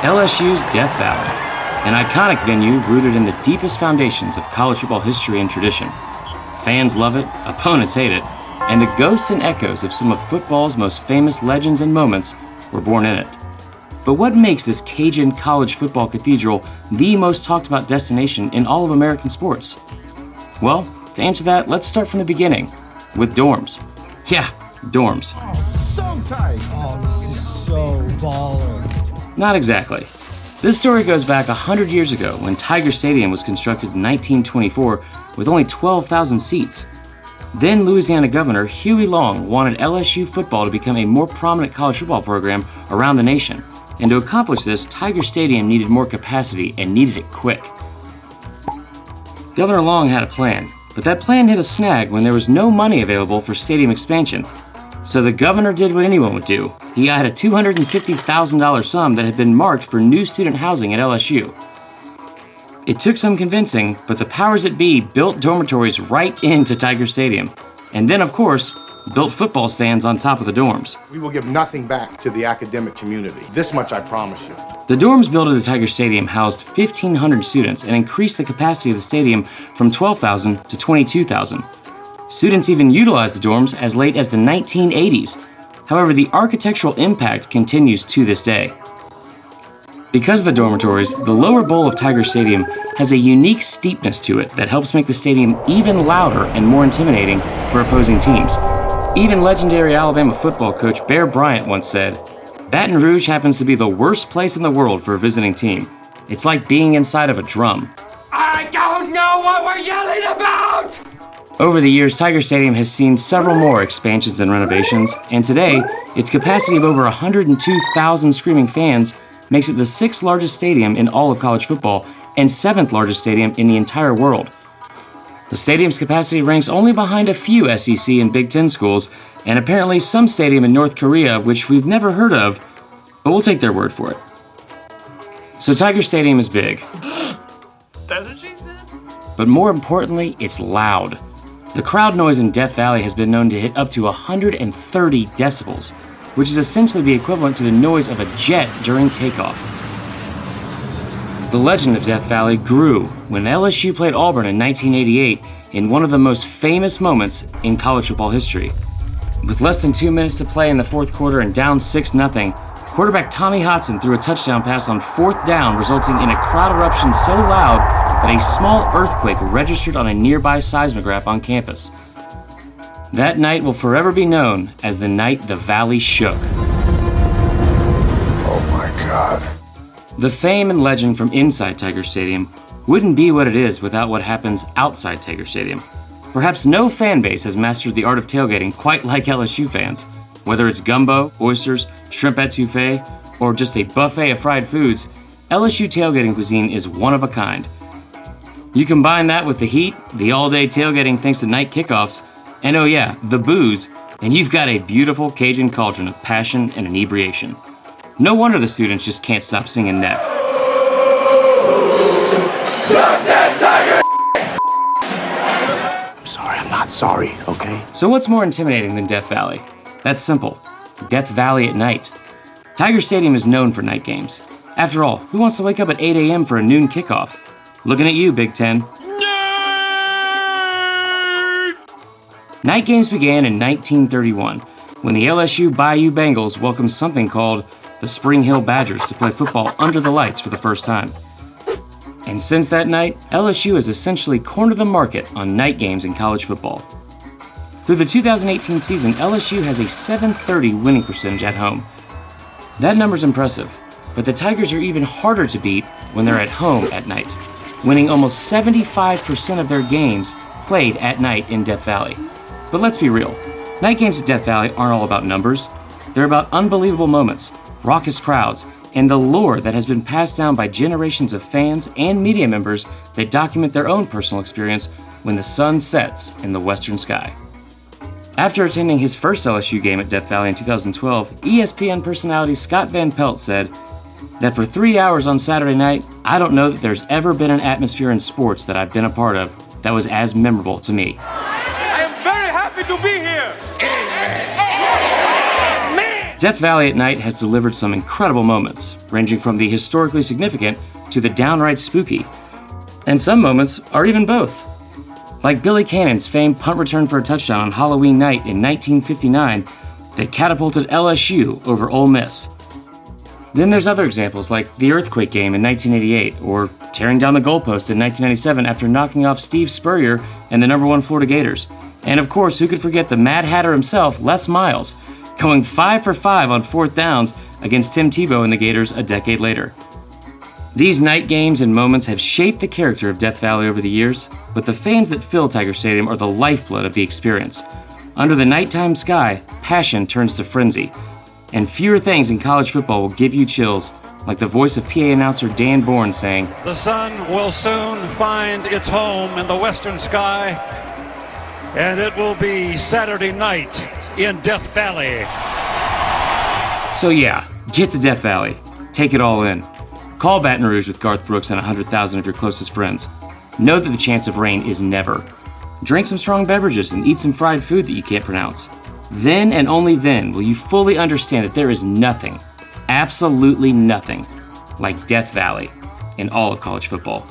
LSU's Death Valley, an iconic venue rooted in the deepest foundations of college football history and tradition. Fans love it, opponents hate it, and the ghosts and echoes of some of football's most famous legends and moments were born in it. But what makes this Cajun college football cathedral the most talked about destination in all of American sports? Well, to answer that, let's start from the beginning, with dorms. Yeah, dorms. Oh, so tight. Oh, this is so baller. Not exactly. This story goes back 100 years ago when Tiger Stadium was constructed in 1924 with only 12,000 seats. Then Louisiana Governor Huey Long wanted LSU football to become a more prominent college football program around the nation. And to accomplish this, Tiger Stadium needed more capacity and needed it quick. Governor Long had a plan, but that plan hit a snag when there was no money available for stadium expansion. So the governor did what anyone would do. He had a $250,000 sum that had been marked for new student housing at LSU. It took some convincing, but the powers that be built dormitories right into Tiger Stadium. And then, of course, built football stands on top of the dorms. We will give nothing back to the academic community. This much I promise you. The dorms built at the Tiger Stadium housed 1,500 students and increased the capacity of the stadium from 12,000 to 22,000. Students even utilized the dorms as late as the 1980s. However, the architectural impact continues to this day. Because of the dormitories, the lower bowl of Tiger Stadium has a unique steepness to it that helps make the stadium even louder and more intimidating for opposing teams. Even legendary Alabama football coach Bear Bryant once said, "Baton Rouge happens to be the worst place in the world for a visiting team. It's like being inside of a drum." I don't know what we're yelling about! Over the years, Tiger Stadium has seen several more expansions and renovations, and today, its capacity of over 102,000 screaming fans makes it the 6th largest stadium in all of college football and 7th largest stadium in the entire world. The stadium's capacity ranks only behind a few SEC and Big Ten schools, and apparently some stadium in North Korea, which we've never heard of, but we'll take their word for it. So Tiger Stadium is big. That's what she said? But more importantly, it's loud. The crowd noise in Death Valley has been known to hit up to 130 decibels, which is essentially the equivalent to the noise of a jet during takeoff. The legend of Death Valley grew when LSU played Auburn in 1988 in one of the most famous moments in college football history. With less than 2 minutes to play in the fourth quarter and down 6-0, quarterback Tommy Hotson threw a touchdown pass on 4th down, resulting in a crowd eruption so loud that a small earthquake registered on a nearby seismograph on campus. That night will forever be known as the night the Valley shook. Oh my God. The fame and legend from inside Tiger Stadium wouldn't be what it is without what happens outside Tiger Stadium. Perhaps no fan base has mastered the art of tailgating quite like LSU fans. Whether it's gumbo, oysters, shrimp etouffee, or just a buffet of fried foods, LSU tailgating cuisine is one of a kind. You combine that with the heat, the all-day tailgating thanks to night kickoffs, and oh yeah, the booze, and you've got a beautiful Cajun cauldron of passion and inebriation. No wonder the students just can't stop singing neck. I'm sorry, I'm not sorry, okay? So what's more intimidating than Death Valley? That's simple. Death Valley at night. Tiger Stadium is known for night games. After all, who wants to wake up at 8 a.m. for a noon kickoff? Looking at you, Big Ten. Night games began in 1931, when the LSU Bayou Bengals welcomed something called the Spring Hill Badgers to play football under the lights for the first time. And since that night, LSU has essentially cornered the market on night games in college football. Through the 2018 season, LSU has a .730 winning percentage at home. That number's impressive, but the Tigers are even harder to beat when they're at home at night, winning almost 75% of their games played at night in Death Valley. But let's be real, night games at Death Valley aren't all about numbers. They're about unbelievable moments, raucous crowds, and the lore that has been passed down by generations of fans and media members that document their own personal experience when the sun sets in the western sky. After attending his first LSU game at Death Valley in 2012, ESPN personality Scott Van Pelt said that for 3 hours on Saturday night, I don't know that there's ever been an atmosphere in sports that I've been a part of that was as memorable to me. I am very happy to be here! Man! Death Valley at night has delivered some incredible moments, ranging from the historically significant to the downright spooky. And some moments are even both. Like Billy Cannon's famed punt return for a touchdown on Halloween night in 1959 that catapulted LSU over Ole Miss. Then there's other examples like the earthquake game in 1988 or tearing down the goalpost in 1997 after knocking off Steve Spurrier and the #1 Florida Gators. And of course, who could forget the Mad Hatter himself, Les Miles, going 5 for 5 on 4th downs against Tim Tebow and the Gators a decade later. These night games and moments have shaped the character of Death Valley over the years, but the fans that fill Tiger Stadium are the lifeblood of the experience. Under the nighttime sky, passion turns to frenzy, and fewer things in college football will give you chills, like the voice of PA announcer Dan Bourne saying, "The sun will soon find its home in the western sky, and it will be Saturday night in Death Valley." So yeah, get to Death Valley. Take it all in. Call Baton Rouge with Garth Brooks and 100,000 of your closest friends. Know that the chance of rain is never. Drink some strong beverages and eat some fried food that you can't pronounce. Then and only then will you fully understand that there is nothing, absolutely nothing, like Death Valley in all of college football.